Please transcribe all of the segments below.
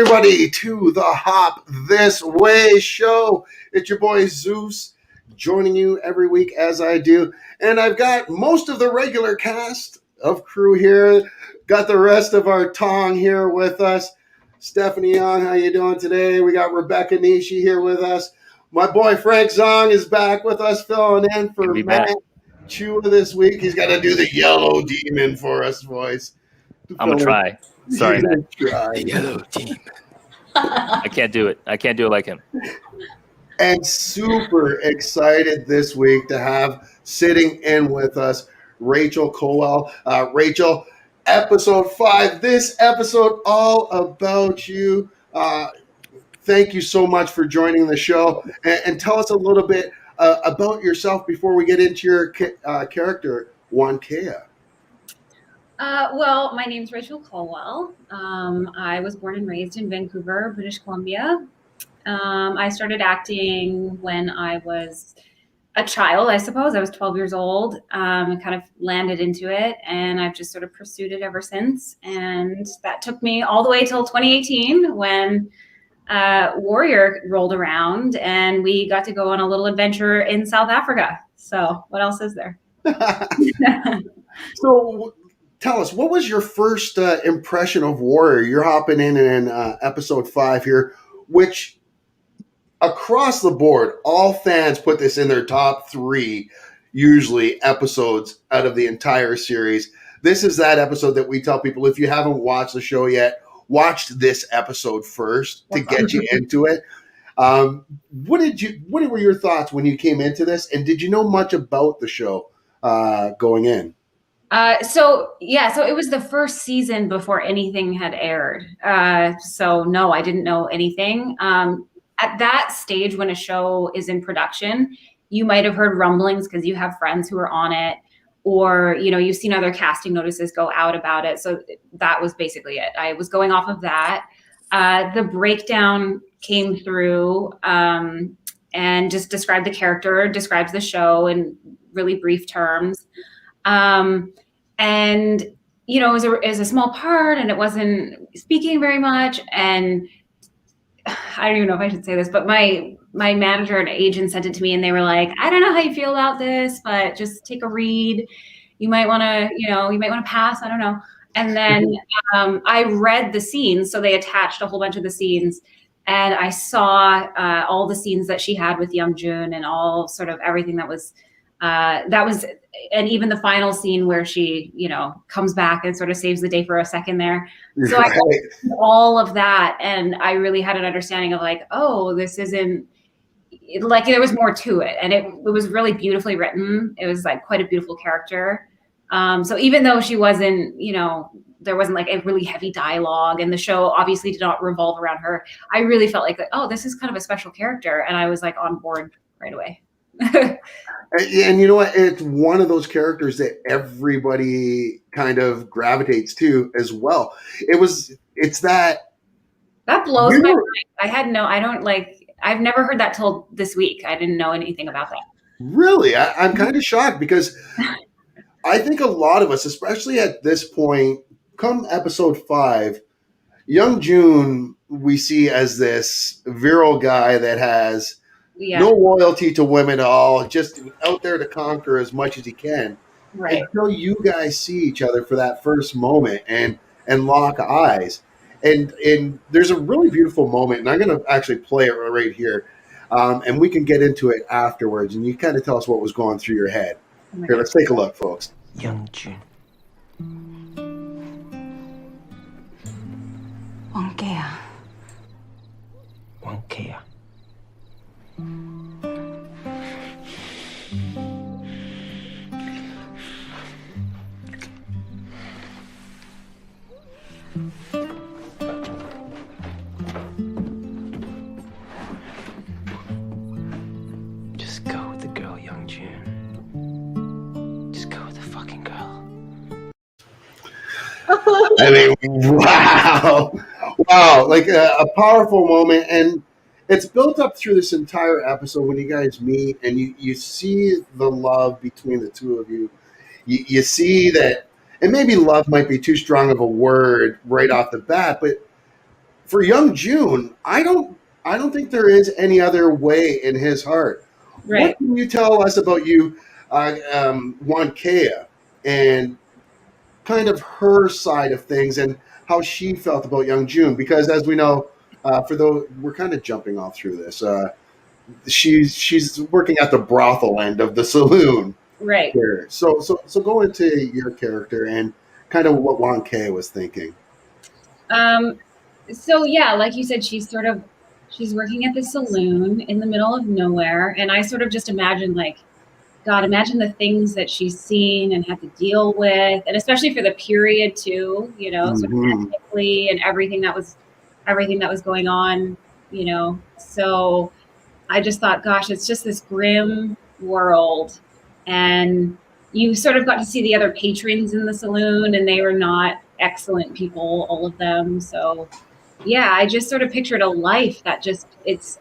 everybody to the Hop This Wei Show. It's your boy Zeus joining you every week as I do. And I've got most of the regular cast of crew here. Got the rest of our Tong here with us. Stephanie Young, how you doing today? We got Rebecca Nishi here with us. My boy Frank Zong is back with us, filling in for Matt Chua this week. He's got to do the yellow demon for us, boys. I'm going to try. Sorry, Matt. The yellow team. I can't do it. I can't do it like him. And super excited this week to have sitting in with us Rachel Colwell. Rachel, episode 5. This episode all about you. Thank you so much for joining the show. And tell us a little bit about yourself before we get into your character, Wankea. Well, my name's Rachel Colwell. I was born and raised in Vancouver, British Columbia. I started acting when I was a child, I suppose. I was 12 years old and kind of landed into it, and I've just sort of pursued it ever since. And that took me all the way till 2018 when Warrior rolled around and we got to go on a little adventure in South Africa. So what else is there? So tell us, what was your first impression of Warrior? You're hopping in episode 5 here, which across the board, all fans put this in their top 3, usually, episodes out of the entire series. This is that episode that we tell people, if you haven't watched the show yet, watch this episode first to get you into it. What were your thoughts when you came into this? And did you know much about the show going in? So it was the first season before anything had aired. So no, I didn't know anything. At that stage, when a show is in production, you might have heard rumblings because you have friends who are on it, or, you've seen other casting notices go out about it. So that was basically it. I was going off of that. The breakdown came through and just described the character, describes the show in really brief terms. And, it was a small part, and it wasn't speaking very much. And I don't even know if I should say this, but my manager and agent sent it to me, and they were like, I don't know how you feel about this, but just take a read. You might want to pass. I don't know. And then I read the scenes. So they attached a whole bunch of the scenes, and I saw all the scenes that she had with Young Jun and all sort of everything that was, and even the final scene where she, comes back and sort of saves the day for a second there. So I got all of that, and I really had an understanding of like, oh, this isn't like, there was more to it, and it was really beautifully written. It was like quite a beautiful character. So even though she wasn't, there wasn't like a really heavy dialogue, and the show obviously did not revolve around her, I really felt like, oh, this is kind of a special character, and I was like on board right away. And you know what? It's one of those characters that everybody kind of gravitates to as well. It's that blows my mind. I've never heard that till this week. I didn't know anything about that. Really? I'm kind of shocked, because I think a lot of us, especially at this point, come episode 5, Young Jun we see as this virile guy that has no loyalty to women at all, just out there to conquer as much as he can. Right. Until you guys see each other for that first moment and lock eyes. And there's a really beautiful moment, and I'm going to actually play it right here. And we can get into it afterwards, and you kind of tell us what was going through your head. Here, let's take a look, folks. Young Jun. Wankea. Wankea. Just go with the girl, Young Jun. Just go with the fucking girl. I mean, wow, like a powerful moment, and it's built up through this entire episode when you guys meet, and you see the love between the two of you. You see that, and maybe love might be too strong of a word right off the bat, but for young June, I don't think there is any other way in his heart. Right. What can you tell us about you, Wankea, and kind of her side of things and how she felt about young June? Because as we know, for those, we're kind of jumping all through this. She's working at the brothel end of the saloon. Right. Here. So go into your character and kind of what Wankea was thinking. So yeah, like you said, she's working at the saloon in the middle of nowhere, and I sort of just imagine, like, God, imagine the things that she's seen and had to deal with, and especially for the period too, you know, sort of ethnically and everything that was going on, you know. So I just thought, gosh, it's just this grim world, and you sort of got to see the other patrons in the saloon, and they were not excellent people, all of them. So yeah, I just sort of pictured a life that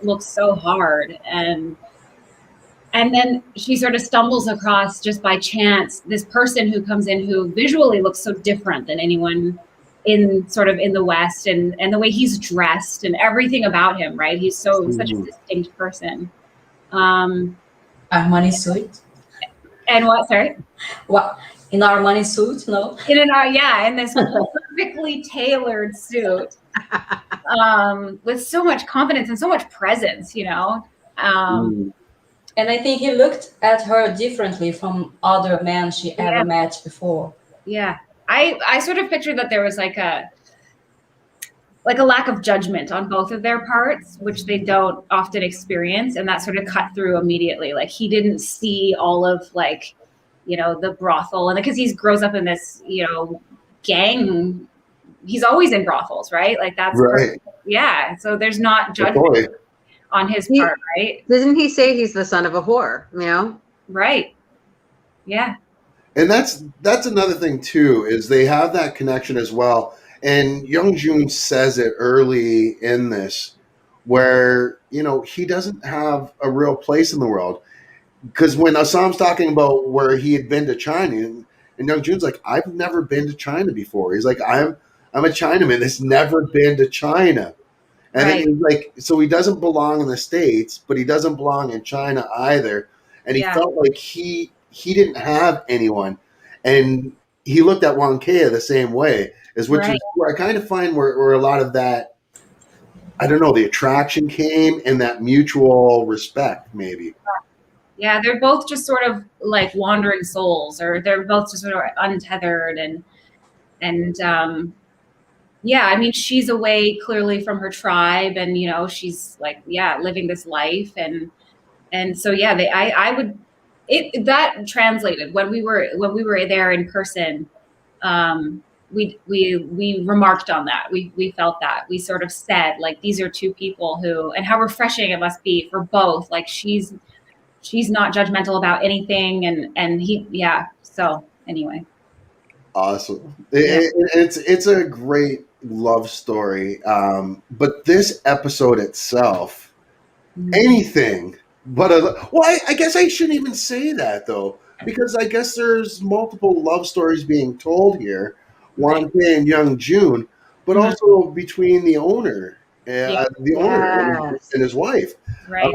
looks so hard. And then she sort of stumbles across, just by chance, this person who comes in who visually looks so different than anyone in the West, and the way he's dressed and everything about him, right? He's such a distinct person. Armani suit. And what, sorry? What, in Armani suit, no? In this perfectly tailored suit, with so much confidence and so much presence, you know. And I think he looked at her differently from other men she ever met before. Yeah. I sort of pictured that there was like a lack of judgment on both of their parts, which they don't often experience. And that sort of cut through immediately. Like, he didn't see all of, like, you know, the brothel, and because he grows up in this, you know, gang, he's always in brothels, right? Like, that's right. Yeah. So there's not judgment on his part, right? Doesn't he say he's the son of a whore, you know? Right. Yeah. And that's another thing too, is they have that connection as well. And Young June says it early in this, where, you know, he doesn't have a real place in the world. Because when Assam's talking about where he had been to China, and Young June's like, I've never been to China before. He's like, I'm a Chinaman that's never been to China. And then he's like, so he doesn't belong in the States, but he doesn't belong in China either. And he felt like he didn't have anyone. And he looked at Wankea the same way, is which is where I kind of find where a lot of that, I don't know, the attraction came, and that mutual respect, maybe. Yeah, they're both just sort of like wandering souls, or they're both just sort of untethered, and yeah, I mean, she's away clearly from her tribe, and, you know, she's like, living this life, and so that translated when we were there in person. We remarked on that. We felt that. We sort of said, like, these are two people who, and how refreshing it must be for both. Like, she's not judgmental about anything, and he, so anyway. Awesome. It's a great love story. But this episode itself, anything but I guess I shouldn't even say that, though, because I guess there's multiple love stories being told here, Wankea and Young June, but also between the owner, and his wife. Right.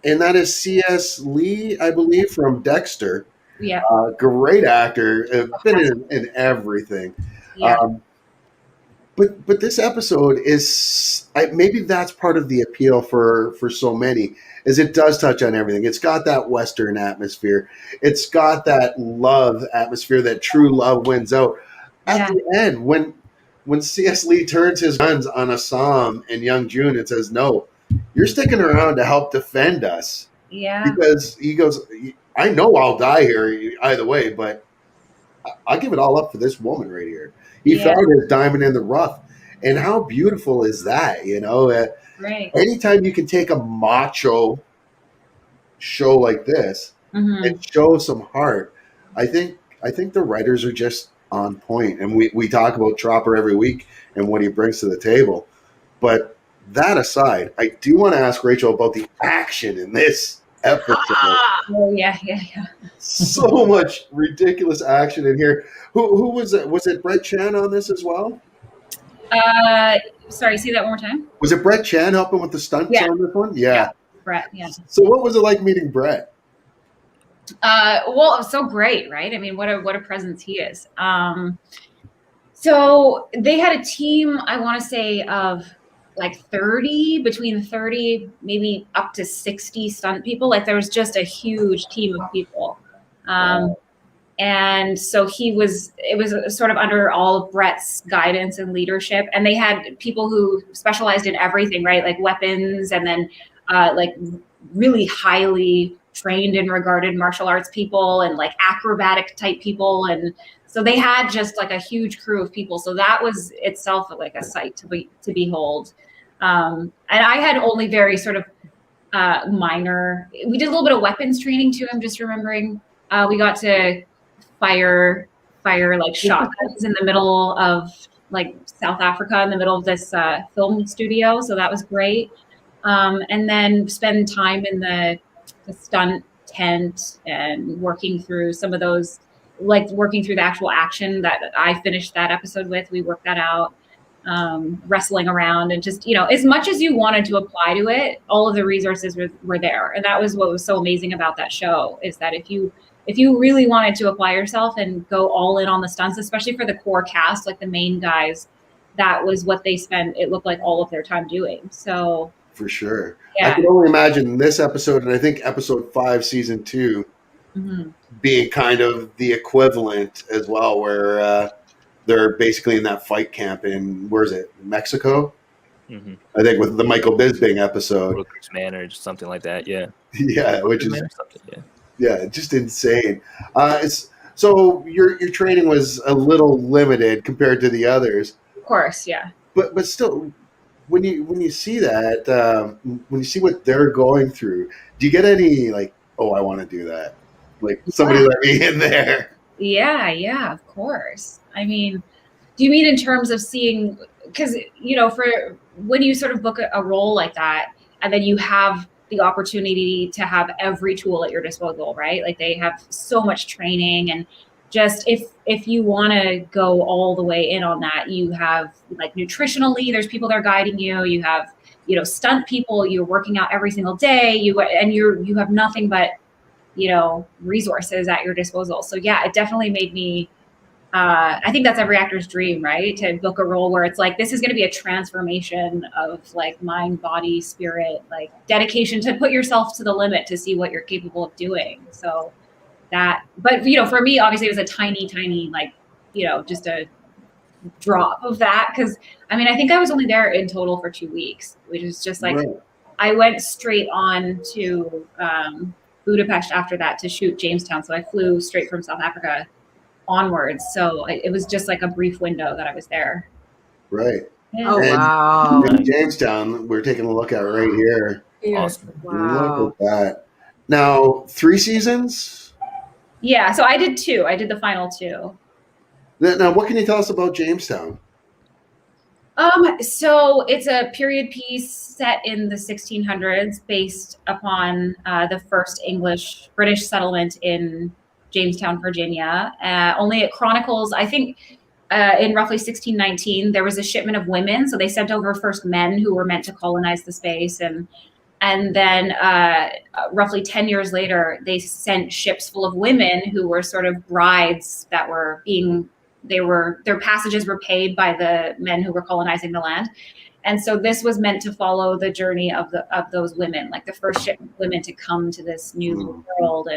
And that is C.S. Lee, I believe, from Dexter. Yeah. Great actor. Been in everything. Yeah. But this episode is, maybe that's part of the appeal for so many, is it does touch on everything. It's got that Western atmosphere. It's got that love atmosphere, that true love wins out. At the end, when C.S. Lee turns his guns on Assam and Young June and says, no, you're sticking around to help defend us. Yeah. Because he goes, I know I'll die here either way, but I'll give it all up for this woman right here. He found his diamond in the rough. And how beautiful is that, you know? Right. Anytime you can take a macho show like this and show some heart, I think the writers are just on point. And we talk about Tropper every week and what he brings to the table. But that aside, I do want to ask Rachel about the action in this episode. Oh, yeah. So much ridiculous action in here. Who was it? Was it Brett Chan on this as well? Sorry, say that one more time. Was it Brett Chan helping with the stunts Yeah. on this one? Yeah. Brett, yeah. So what was it like meeting Brett? Well, it was so great, right? I mean, what a presence he is. So they had a team, I want to say, of like 30, between 30, maybe up to 60 stunt people. Like there was just a huge team of people. And so it was sort of under all of Brett's guidance and leadership. And they had people who specialized in everything, right? Like weapons, and then like really highly trained and regarded martial arts people, and like acrobatic type people. And so they had just like a huge crew of people. So that was itself like a sight to behold. And I had only very sort of minor, we did a little bit of weapons training too. I'm just remembering we got to fire like shotguns in the middle of like South Africa, in the middle of this film studio. So that was great. And then spend time in the stunt tent and working through some of those, like working through the actual action that I finished that episode with. We worked that out, wrestling around, and just, you know, as much as you wanted to apply to it, all of the resources were there. And that was what was so amazing about that show, is that if you really wanted to apply yourself and go all in on the stunts, especially for the core cast, like the main guys, that was what they spent, it looked like, all of their time doing. So For sure. Yeah. I can only imagine this episode, and I think episode 5, season 2, being kind of the equivalent as well, where they're basically in that fight camp in, where is it, Mexico? I think with the Michael Bisping episode. Brooklyn's Manor or something like that, yeah. Yeah, which is Manor, something, yeah. Yeah, just insane. So your training was a little limited compared to the others. Of course, yeah. But still, when you see that, when you see what they're going through, do you get any like, oh, I want to do that? Like, somebody let me in there. Yeah, of course. I mean, do you mean in terms of seeing, because, you know, for when you sort of book a role like that, and then you have the opportunity to have every tool at your disposal, right? Like they have so much training, and just if you want to go all the way in on that, you have like nutritionally, there's people that are guiding you. You have, you know, stunt people. You're working out every single day. You have nothing but, you know, resources at your disposal. So yeah, it definitely made me. I think that's every actor's dream, right? To book a role where it's like, this is going to be a transformation of like mind, body, spirit, like dedication to put yourself to the limit to see what you're capable of doing. So that, but you know, for me, obviously it was a tiny, like, you know, just a drop of that. Cause I mean, I think I was only there in total for 2 weeks, which is just like, right. I went straight on to Budapest after that to shoot Jamestown. So I flew straight from South Africa onwards. So it was just like a brief window that I was there. Right. Yeah. Oh, wow. In Jamestown, we're taking a look at right here. Awesome. Wow. Look at that. Now, 3 seasons? Yeah, so I did 2. I did the final 2. Now, what can you tell us about Jamestown? So it's a period piece set in the 1600s based upon the first British settlement in Jamestown, Virginia. Only it chronicles, I think, in roughly 1619, there was a shipment of women. So they sent over first men who were meant to colonize the space. And then roughly 10 years later, they sent ships full of women who were sort of brides that were their passages were paid by the men who were colonizing the land. And so this was meant to follow the journey of those women, like the first ship of women to come to this new world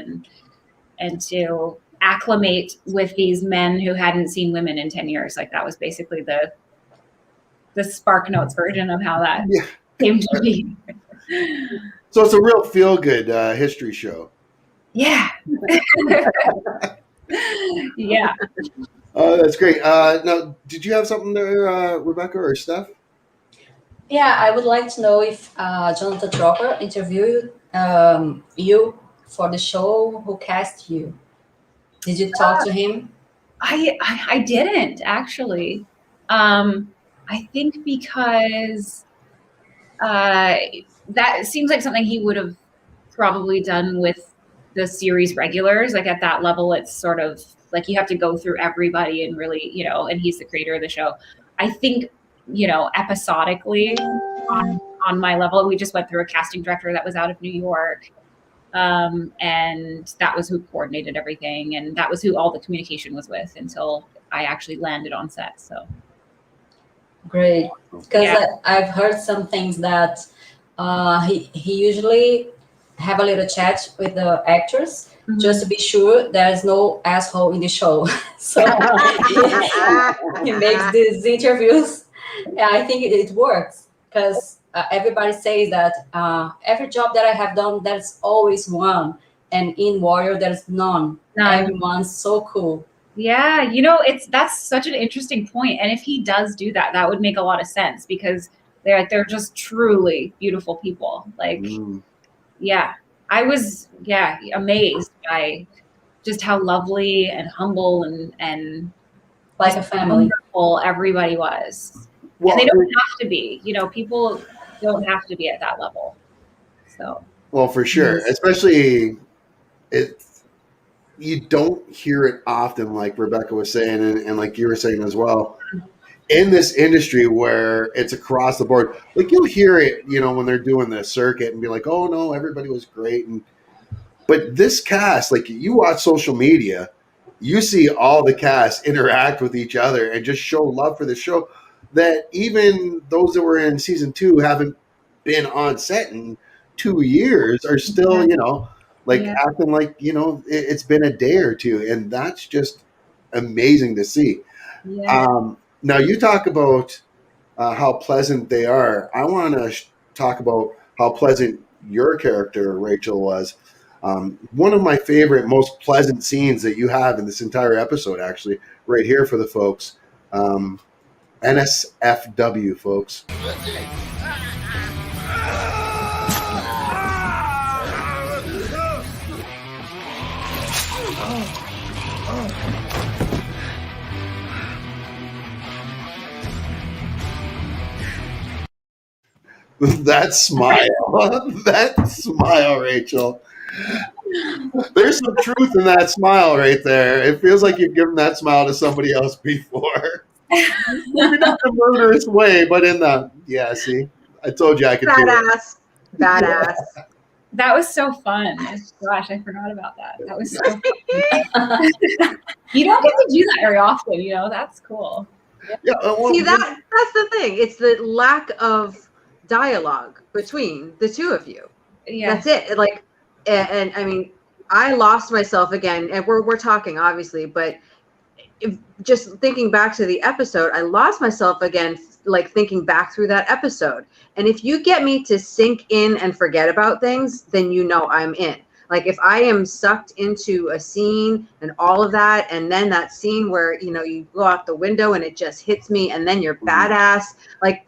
and to acclimate with these men who hadn't seen women in 10 years. Like that was basically the Spark Notes version of how that came to be. So it's a real feel-good history show. Yeah. Yeah. That's great. Now, did you have something there, Rebecca or Steph? Yeah, I would like to know if Jonathan Dropper interviewed you for the show. Who cast you? Did you talk to him? I didn't actually. I think because that seems like something he would have probably done with the series regulars. Like at that level, it's sort of like you have to go through everybody and really, you know, and he's the creator of the show. I think episodically on my level. We just went through a casting director that was out of New York. And that was who coordinated everything. And that was who all the communication was with until I actually landed on set. So. Great. Because I've heard some things that he usually have a little chat with the actors just to be sure there's no asshole in the show. So he makes these interviews. Yeah, I think it works because everybody says that every job that I have done, there's always one. And in Warrior, there's none. Everyone's so cool. Yeah, that's such an interesting point. And if he does do that, that would make a lot of sense because they're just truly beautiful people. Like, I was amazed by just how lovely and humble and like a family wonderful everybody was. Well, and they don't have to be. People don't have to be at that level. So. Well, for sure, especially you don't hear it often, like Rebecca was saying, and like you were saying as well, in this industry where it's across the board. Like you'll hear it, when they're doing the circuit and be like, "Oh no, everybody was great." But this cast, like you watch social media, you see all the cast interact with each other and just show love for the show. That even those that were in season 2 haven't been on set in 2 years are still, acting like, it's been a day or two. And that's just amazing to see. Yeah. Now you talk about how pleasant they are. I want to talk about how pleasant your character, Rachel, was. One of my favorite, most pleasant scenes that you have in this entire episode, actually, right here for the folks. NSFW, folks. That smile, Rachel. There's some truth in that smile right there. It feels like you've given that smile to somebody else before. Maybe not the murderous way, but in the see, I told you I could badass. That was so fun. Gosh, I forgot about that. That was so fun. You don't get to do that very often, that's cool. Yeah, see, that's the thing. It's the lack of dialogue between the two of you. Yeah. That's it. Like, and I mean, I lost myself again, and we're talking obviously, but just thinking back to the episode, I lost myself again, like thinking back through that episode. And if you get me to sink in and forget about things, then I'm in. Like if I am sucked into a scene and all of that, and then that scene where, you go out the window and it just hits me and then you're badass, like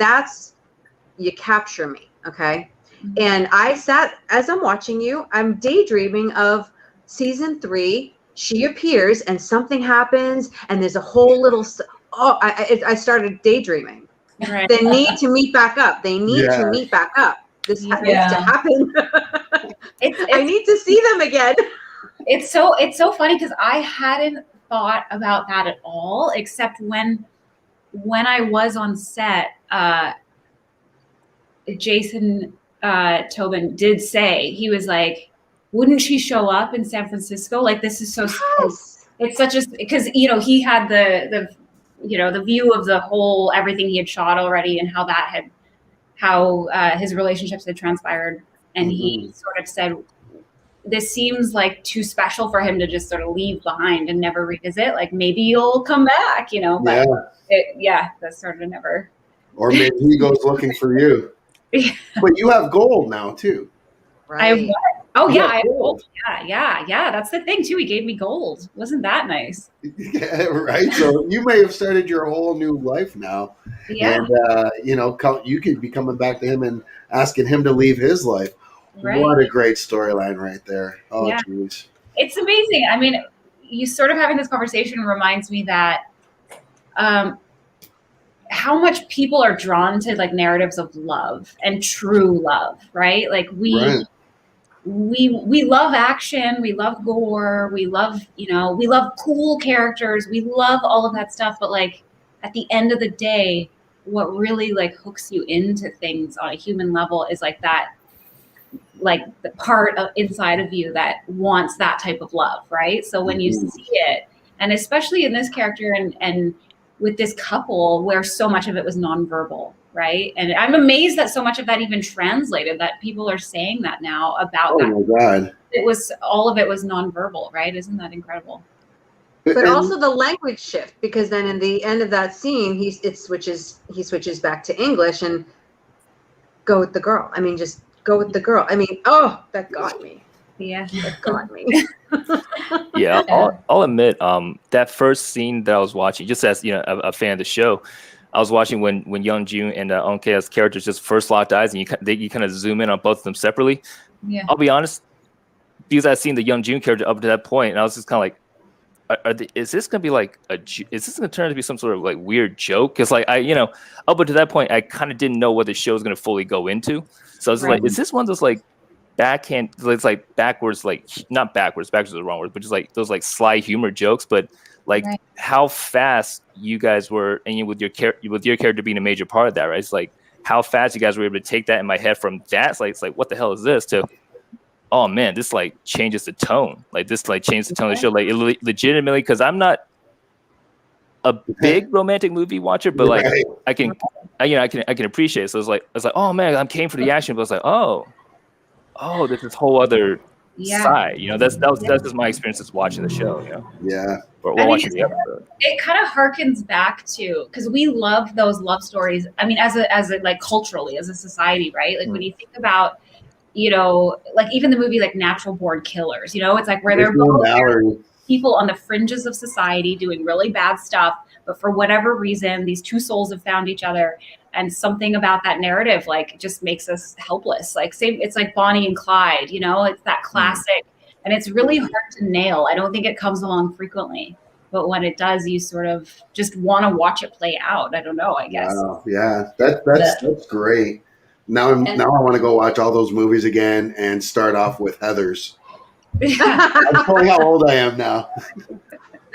you capture me. Okay. And I sat, as I'm watching you, I'm daydreaming of season 3. She appears and something happens and there's a whole little, I started daydreaming. Right. They need to meet back up. They need to meet back up. This needs to happen. I need to see them again. It's so funny because I hadn't thought about that at all, except when I was on set, Jason Tobin did say, he was like, wouldn't she show up in San Francisco? Like, this is so, it's such a, because, he had the view of the whole, everything he had shot already and how his relationships had transpired. And he sort of said, this seems like too special for him to just sort of leave behind and never revisit. Like, maybe you'll come back, but that's sort of never. Or maybe he goes looking for you. But you have gold now too. Right. I have what? Oh yeah, I have gold. Yeah. That's the thing too. He gave me gold. Wasn't that nice? Yeah, right. So you may have started your whole new life now. Yeah. And you could be coming back to him and asking him to leave his life. Right. What a great storyline right there. Oh, geez. It's amazing. I mean, you sort of having this conversation reminds me that how much people are drawn to like narratives of love and true love, right? Like we love action, we love gore, we love, we love cool characters, we love all of that stuff. But like at the end of the day, what really like hooks you into things on a human level is like that, like the part of inside of you that wants that type of love, right? So when you see it, and especially in this character and with this couple where so much of it was nonverbal, right? And I'm amazed that so much of that even translated, that people are saying that now about that. Oh my God. It was, all of it was nonverbal, right? Isn't that incredible? But also the language shift, because then in the end of that scene, he switches back to English and go with the girl. I mean, just go with the girl. I mean, oh, that got me. Yeah, that got me. Yeah, I'll admit, that first scene that I was watching, just as a fan of the show, I was watching when Young Jun and Wankea's characters just first locked eyes, and you kind of zoom in on both of them separately. Yeah, I'll be honest, because I've seen the Young Jun character up to that point, and I was just kind of like, is this gonna be like is this gonna turn out to be some sort of like weird joke? Because like up to that point, I kind of didn't know what the show was gonna fully go into. So I was like, is this one of those like backhand? It's like backwards, like not backwards. Backwards is the wrong word, but just like those like sly humor jokes. But like how fast you guys were, and with your character being a major part of that, right? It's like how fast you guys were able to take that in my head from that. It's like what the hell is this to, oh man, this like changes the tone. Like this like changed the tone of the show. Like it legitimately, because I'm not a big romantic movie watcher, but like I can appreciate it. So it's like oh man, I'm came for the action, but it's like oh, there's this whole other side. That's just my experiences watching the show. Yeah. Or watching the episode. It kind of harkens back to, because we love those love stories. I mean, as a like culturally, as a society, right? Like when you think about, like even the movie like Natural Born Killers, it's like where they're both people on the fringes of society doing really bad stuff, but for whatever reason, these two souls have found each other, and something about that narrative like just makes us helpless. Like it's like Bonnie and Clyde, it's that classic, and it's really hard to nail. I don't think it comes along frequently, but when it does, you sort of just want to watch it play out. I don't know, I guess. Wow. Yeah, that's great. Now I want to go watch all those movies again and start off with Heathers. I'm showing how old I am now.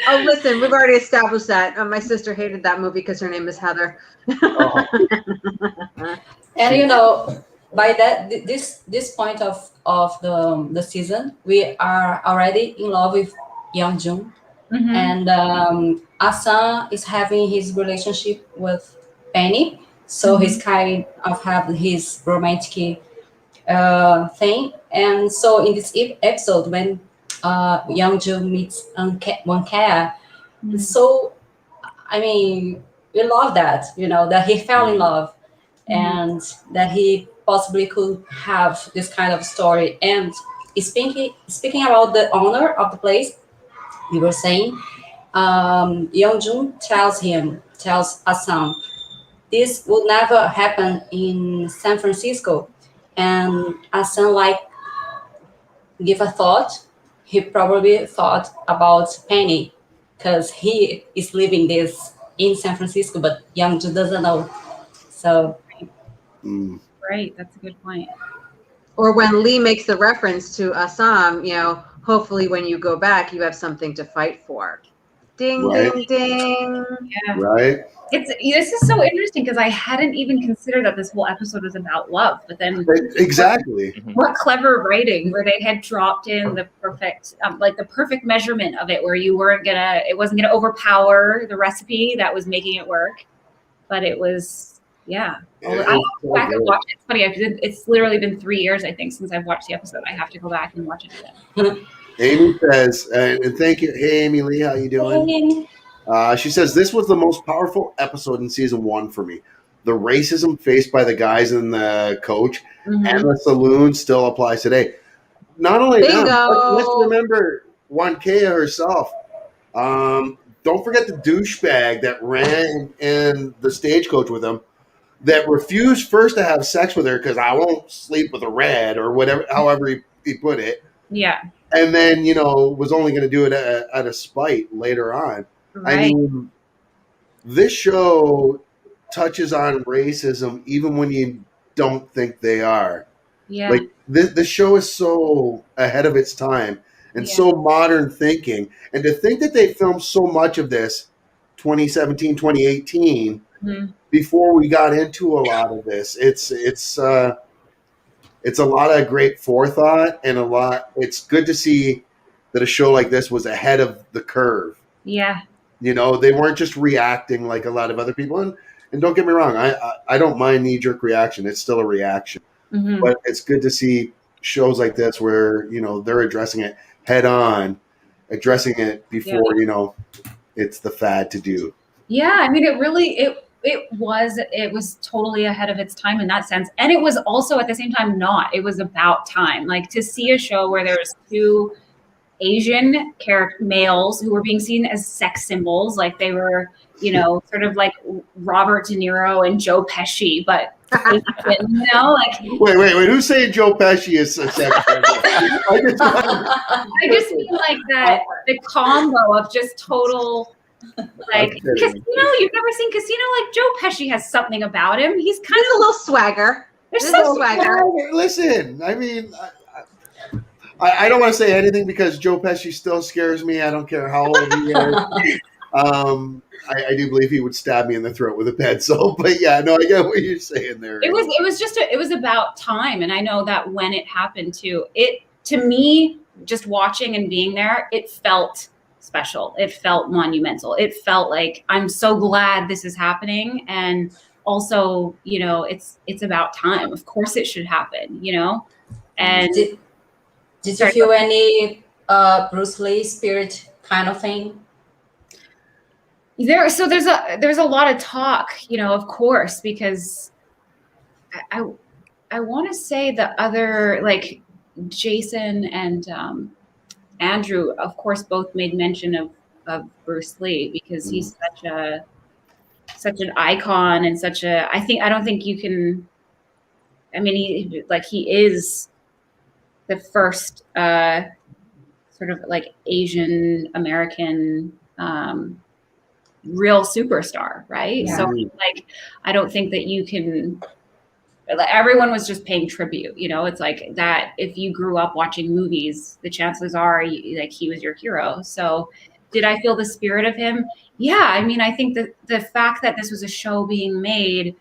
Oh, listen, we've already established that. My sister hated that movie because her name is Heather. And by this point of the season, we are already in love with Young Jun, and Asan is having his relationship with Penny. So he's kind of have his romantic thing. And so in this episode, when Young Jun meets Wankea, so I mean, we love that, that he fell in love, and that he possibly could have this kind of story. And speaking about the owner of the place, you were saying, Young Jun tells Asan, this would never happen in San Francisco. And Asan give a thought. He probably thought about Penny, because he is living this in San Francisco, but Young Jun doesn't know. So right, that's a good point. Or when Lee makes the reference to Assam, hopefully when you go back, you have something to fight for. Ding, ding, ding. Yeah. Right. This is so interesting, because I hadn't even considered that this whole episode was about love, but then exactly what clever writing, where they had dropped in the perfect the perfect measurement of it, where it wasn't gonna overpower the recipe that was making it work, but it was I have to go back and watch it. It's funny, it's literally been 3 years I think since I've watched the episode. I have to go back and watch it again. Amy says, and thank you. Hey, Amy Lee, how you doing? She says, this was the most powerful episode in season 1 for me. The racism faced by the guys in the coach and the saloon still applies today. Not only that, let's remember Wankea herself. Don't forget the douchebag that ran in the stagecoach with him, that refused first to have sex with her because I won't sleep with a red or whatever, however he put it. Yeah. And then, was only going to do it out of spite later on. Right. I mean, this show touches on racism even when you don't think they are. Yeah. Like, the show is so ahead of its time and so modern thinking. And to think that they filmed so much of this 2017, 2018, before we got into a lot of this. It's a lot of great forethought and a lot. It's good to see that a show like this was ahead of the curve. Yeah. You know, they weren't just reacting like a lot of other people. And don't get me wrong, I don't mind knee-jerk reaction. It's still a reaction. Mm-hmm. But it's good to see shows like this where, you know, they're addressing it head on, addressing it before, you know, it's the fad to do. Yeah, I mean, it was totally ahead of its time in that sense. And it was also at the same time not. It was about time. Like, to see a show where there's two Asian males who were being seen as sex symbols, like they were, you know, sort of like Robert De Niro and Joe Pesci, but you know, like wait, who's saying Joe Pesci is a sex symbol? I just mean like that the combo of just total like Casino. You've never seen Casino? Like, Joe Pesci has something about him. He's kind of a little swagger. There's some swagger. Listen, I mean, I don't want to say anything because Joe Pesci still scares me. I don't care how old he is. I do believe he would stab me in the throat with a pencil. But yeah, no, I get what you're saying there. It was about time, and I know that when it happened too, to me, just watching and being there, it felt special. It felt monumental. It felt like, I'm so glad this is happening, and also, you know, it's about time. Of course, it should happen. You know, and did you feel any Bruce Lee spirit kind of thing? There's a lot of talk, you know, of course, because I want to say the other, like, Jason and Andrew, of course, both made mention of Bruce Lee, because he's such an icon and I don't think you can. I mean, he is the first sort of like Asian American real superstar, right? Yeah. So like, I don't think that you can. Everyone was just paying tribute, you know. It's like that. If you grew up watching movies, the chances are like he was your hero. So, did I feel the spirit of him? Yeah, I mean, I think that the fact that this was a show being made,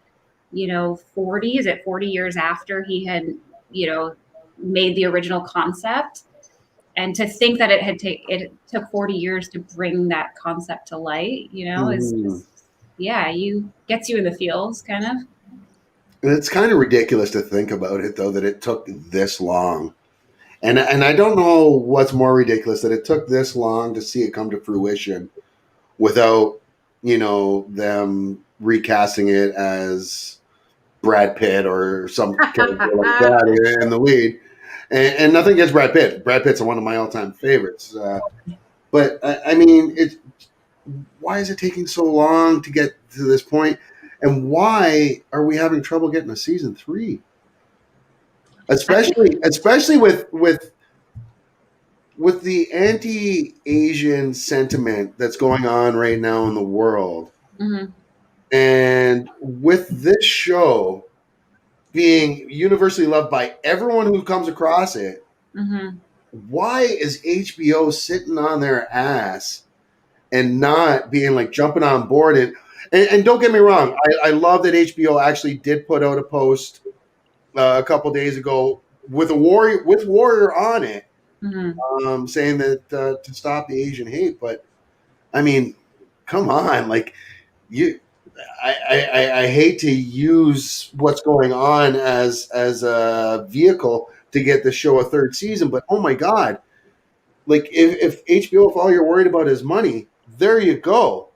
you know, 40 years after he had, you know, made the original concept, and to think that it took 40 years to bring that concept to light, you know, is gets you in the feels, kind of. It's kind of ridiculous to think about it, though, that it took this long. And I don't know what's more ridiculous, that it took this long to see it come to fruition without, you know, them recasting it as Brad Pitt or some character like that in the lead. And nothing against Brad Pitt. Brad Pitt's one of my all-time favorites. But, I mean, why is it taking so long to get to this point? And why are we having trouble getting a season 3? Especially with the anti-Asian sentiment that's going on right now in the world. Mm-hmm. And with this show being universally loved by everyone who comes across it, Mm-hmm. why is HBO sitting on their ass and not being like jumping on board? And don't get me wrong, I love that HBO actually did put out a post a couple days ago with Warrior on it, Mm-hmm. saying that to stop the Asian hate. But I mean, come on, like I hate to use what's going on as a vehicle to get the show a third season, but oh my God, like if HBO, if all you're worried about is money, there you go,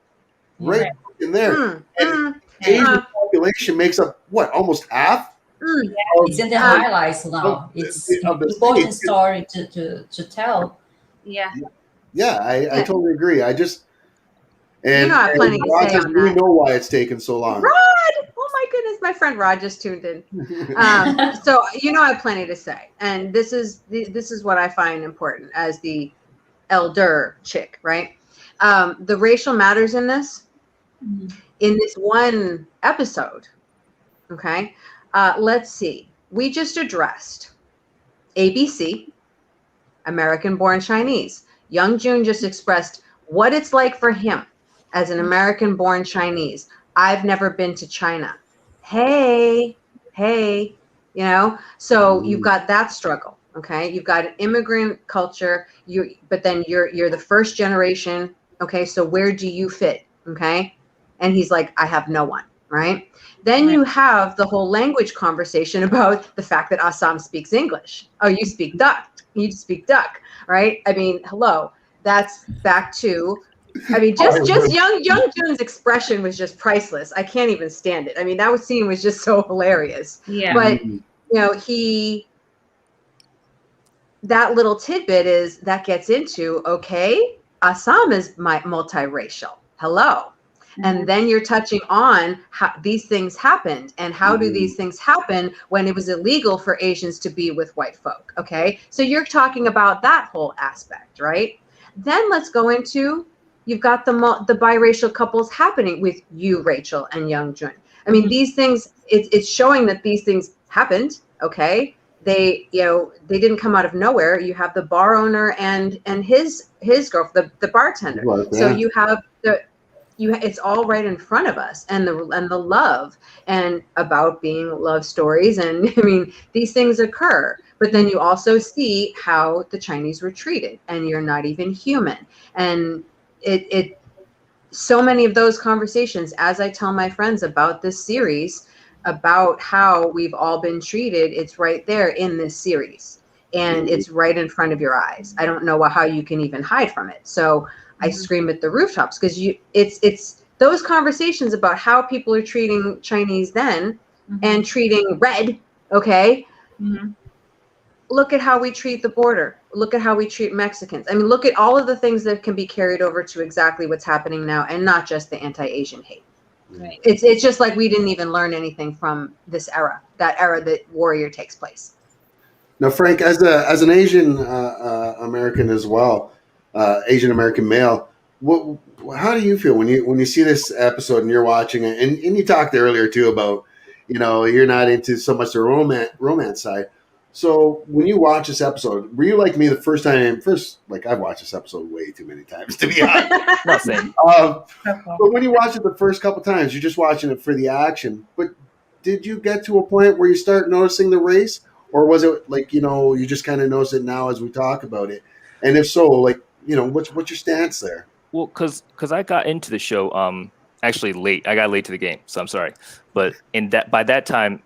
right in there. And Asian population makes up what, almost half? It's in the highlights now. It's an important story to tell. Yeah. Yeah, I totally agree. I just and, you know, I have plenty to say on we that. know why it's taken so long. Rod! Oh my goodness, my friend Rod just tuned in. So you know, I have plenty to say, and this is what I find important as the elder chick, right? The racial matters in this. In this one episode, okay, let's see. We just addressed ABC, American-born Chinese. Young Jun just expressed what it's like for him as an American-born Chinese. I've never been to China. Hey, you know, so you've got that struggle. Okay, you've got an immigrant culture. But then you're the first generation. Okay, so where do you fit? Okay, and he's like, I have no one. Right. Then you have the whole language conversation about the fact that Assam speaks English. Oh, you speak duck. You speak duck. Right. I mean, hello. That's back to. I mean, just young Jun's expression was just priceless. I can't even stand it. I mean, that scene was just so hilarious. Yeah. But you know, that little tidbit is that gets into, okay, Assam is multiracial. Hello. And then you're touching on how these things happened, and how do these things happen when it was illegal for Asians to be with white folk. Okay, so you're talking about that whole aspect, right? Then let's go into, you've got the biracial couples happening with you, Rachel, and Young Jun. I mean, these things, it's showing that these things happened. Okay, they didn't come out of nowhere. You have the bar owner and his girlfriend, the bartender. So you have it's all right in front of us, and the love, and about being love stories, and I mean, these things occur. But then you also see how the Chinese were treated, and you're not even human. And it so many of those conversations, as I tell my friends about this series, about how we've all been treated, it's right there in this series, and it's right in front of your eyes. I don't know how you can even hide from it. So I scream at the rooftops, because it's those conversations about how people are treating Chinese then, and treating red. Okay. Look at how we treat the border. Look at how we treat Mexicans. I mean, look at all of the things that can be carried over to exactly what's happening now, and not just the anti-Asian hate. Right. It's just like we didn't even learn anything from this era, that era that Warrior takes place. Now, Frank, as an Asian American as well, Asian American male, how do you feel when you see this episode and you're watching it? And you talked earlier too about, you're not into so much the romance side. So when you watch this episode, were you like me the first, like I've watched this episode way too many times, to be honest. Not saying. But when you watch it the first couple times, you're just watching it for the action. But did you get to a point where you start noticing the race? Or was it like, you just kind of notice it now as we talk about it? And if so, like, what's your stance there? Well, because I got into the show actually late. I got late to the game, so I'm sorry. But by that time,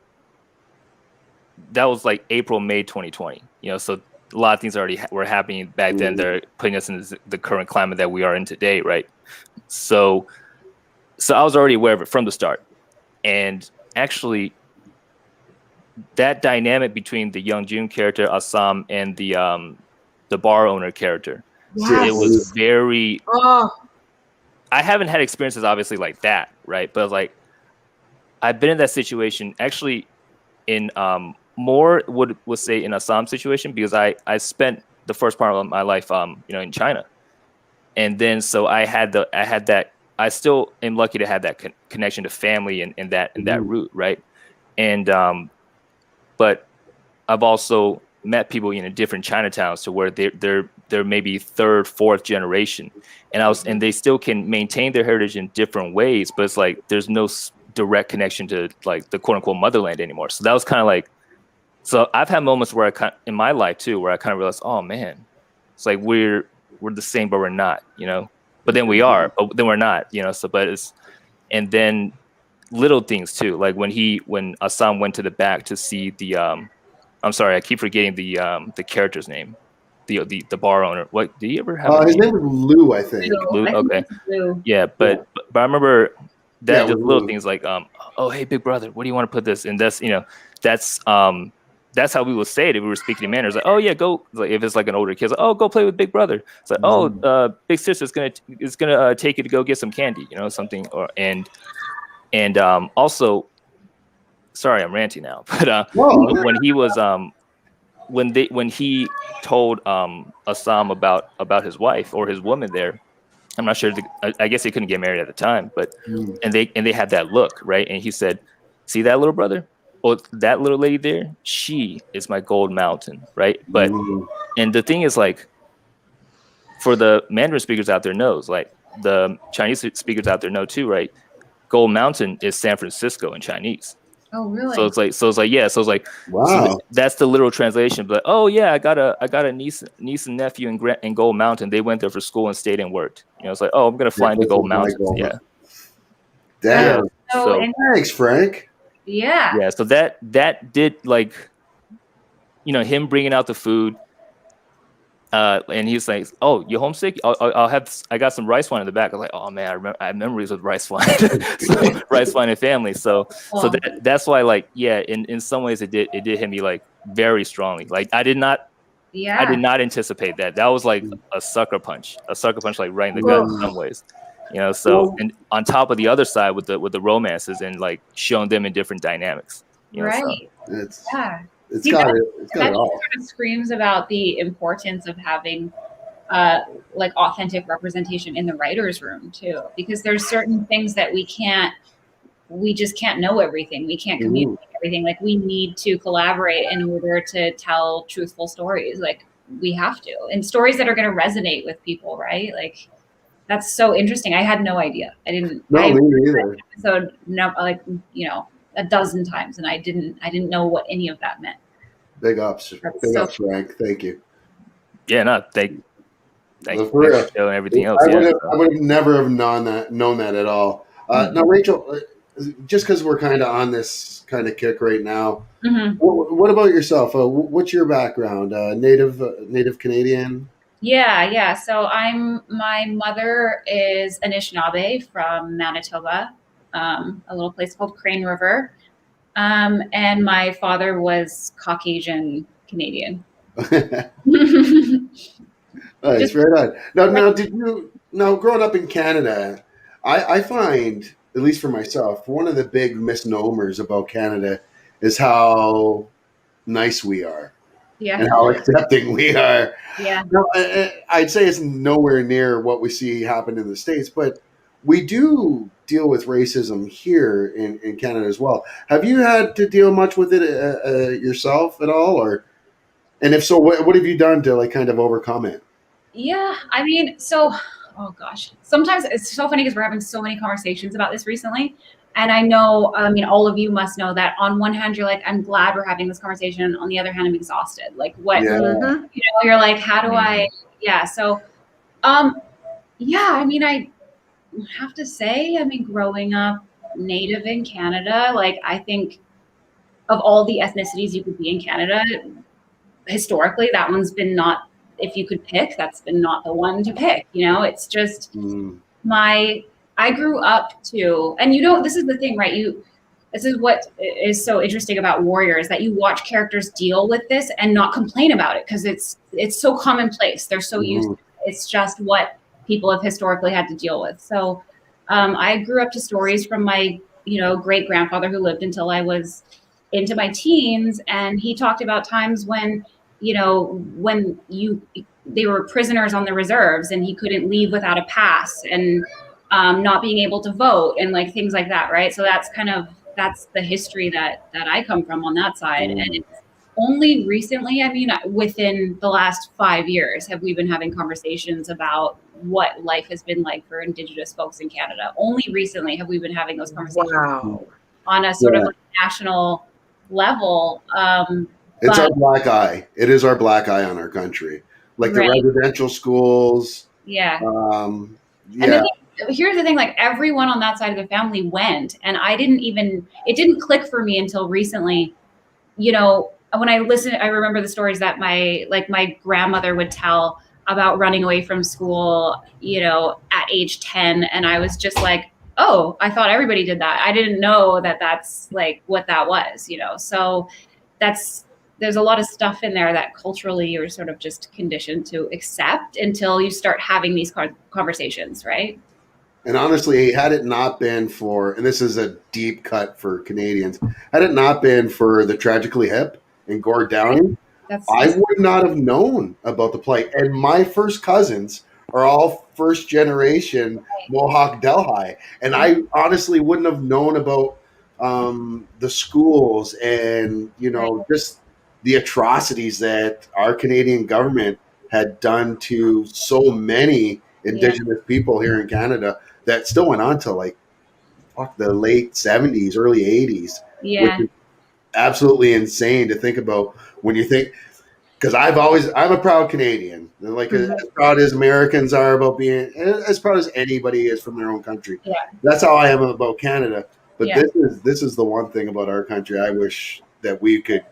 that was like April, May 2020. So a lot of things already were happening back then. They're putting us in the current climate that we are in today, right? So I was already aware of it from the start. And actually, that dynamic between the Young Jun character, Assam, and the bar owner character, it was very. I haven't had experiences obviously like that, right? But like, I've been in that situation actually in more would say in Assam situation, because I spent the first part of my life in China, and then so I had that. I still am lucky to have that connection to family and that route, right? And but I've also met people in different Chinatowns to where they're maybe third, fourth generation, and they still can maintain their heritage in different ways, but it's like there's no direct connection to like the quote unquote motherland anymore. So that was kind of like, so I've had moments where in my life too, where I kind of realized, oh man, it's like we're the same, but we're not, but then we are, but then we're not, so, but it's, and then little things too, like when Assam went to the back to see the I'm sorry, I keep forgetting the character's name, the bar owner. What do you ever have? His name was Lou, I think. Lou, okay. Lou. Yeah, but I remember that just little Lou. things like oh hey big brother, where do you want to put this? And that's how we would say it if we were speaking in Mandarin. It's like, oh yeah, go. Like if it's like an older kid, it's like, oh, go play with big brother. It's like, oh, big sister's gonna take you to go get some candy, something. Or and also, sorry, I'm ranting now. But when he was when he told Assam about his wife or his woman there, I'm not sure. I guess they couldn't get married at the time, but and they had that look, right? And he said, "See that little brother? Well, that little lady there, she is my gold mountain, right?" But and the thing is, like, for the Mandarin speakers out there knows, like the Chinese speakers out there know too, right? Gold Mountain is San Francisco in Chinese. Oh, really? So it's like Wow. So that's the literal translation. But oh yeah, I got a niece and nephew in Gold Mountain. They went there for school and stayed and worked. It's like, oh, I'm gonna fly into Gold Mountain. Yeah. Damn. So thanks, Frank. Yeah. Yeah. So that did like, him bringing out the food. And he's like, "Oh, you homesick? I got some rice wine in the back." I was like, "Oh man, I have memories with rice wine, so, rice wine and family." So that's why, like, yeah, in some ways it did hit me like very strongly. Like I did not anticipate that. That was like a sucker punch, like right in the gut in some ways. So and on top of the other side with the romances and like showing them in different dynamics. Right. So. It's got it all. Sort of screams about the importance of having like authentic representation in the writer's room too, because there's certain things that we just can't know everything. We can't communicate everything. Like we need to collaborate in order to tell truthful stories. Like we have to, and stories that are going to resonate with people, right? Like that's so interesting. I had no idea. I didn't. No, me neither. So no, like a dozen times, and I didn't know what any of that meant. Big ups, Frank. Thank you. Yeah, no, thank you for real. and everything else. I would have never have known that at all. Now, Rachel, just because we're kind of on this kind of kick right now, what about yourself? What's your background? Native Canadian? Yeah. So my mother is Anishinaabe from Manitoba, a little place called Crane River. And my father was Caucasian Canadian. Nice, right on. Now, growing up in Canada, I find, at least for myself, one of the big misnomers about Canada is how nice we are. Yeah. And how accepting we are. Yeah. Now, I'd say it's nowhere near what we see happen in the States, but we do deal with racism here in Canada as well. Have you had to deal much with it yourself at all? And if so, what have you done to like kind of overcome it? Yeah, I mean, oh gosh, sometimes it's so funny because we're having so many conversations about this recently. And I know, all of you must know that on one hand, you're like, I'm glad we're having this conversation. On the other hand, I'm exhausted. Like what, you're like, how do I, So, I have to say, growing up Native in Canada, like I think of all the ethnicities you could be in Canada, historically, that one's been not, if you could pick, that's been not the one to pick. It's just I grew up to, and this is the thing, right? This is what is so interesting about Warrior is that you watch characters deal with this and not complain about it because it's so commonplace. They're so used to it. It's just what people have historically had to deal with. So I grew up to stories from my, great grandfather who lived until I was into my teens. And he talked about times when, they were prisoners on the reserves and he couldn't leave without a pass and not being able to vote and like things like that. Right. So that's the history that I come from on that side. And it's only recently, within the last 5 years, have we been having conversations about what life has been like for Indigenous folks in Canada. Only recently have we been having those conversations on a sort of like national level. It's our black eye. It is our black eye on our country. Like the residential schools. Yeah. And here's the thing, like everyone on that side of the family went, and it didn't click for me until recently. When I listened, I remember the stories that my grandmother would tell about running away from school, at age 10. And I was just like, oh, I thought everybody did that. I didn't know that that's like what that was, so there's a lot of stuff in there that culturally you're sort of just conditioned to accept until you start having these conversations, right? And honestly, had it not been for, and this is a deep cut for Canadians, had it not been for the Tragically Hip and Gord Downie, I would not have known about the plight. And my first cousins are all first generation Mohawk Delhi. And I honestly wouldn't have known about the schools and, just the atrocities that our Canadian government had done to so many Indigenous people here in Canada that still went on to the late 70s, early 80s. Yeah. Which is absolutely insane to think about when you think, because I'm a proud Canadian, like as proud as Americans are about being, as proud as anybody is from their own country. Yeah. That's how I am about Canada. But Yeah. this is the one thing about our country I wish that we could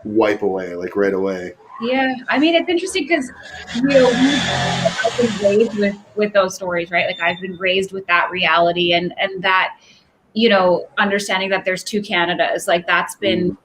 wipe away, like right away. Yeah, I mean, it's interesting because, you know, I've been raised with those stories, right? Like I've been raised with that reality and that, you know, understanding that there's two Canadas, like that's been,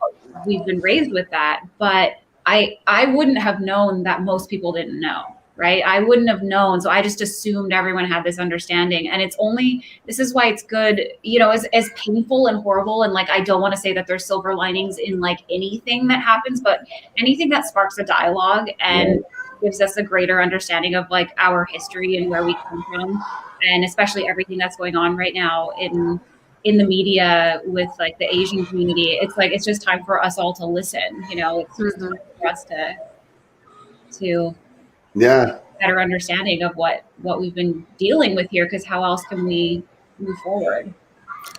we've been raised with that. But I wouldn't have known that most people didn't know, right? I wouldn't have known. So I just assumed everyone had this understanding. And it's only, this is why it's good, you know, as painful and horrible. And like, I don't want to say that there's silver linings in like anything that happens, but anything that sparks a dialogue and gives us a greater understanding of like our history and where we come from. And especially everything that's going on right now in the media with like the Asian community. It's like, it's just time for us all to listen, you know, it's just time for us to better understanding of what we've been dealing with here, because how else can we move forward?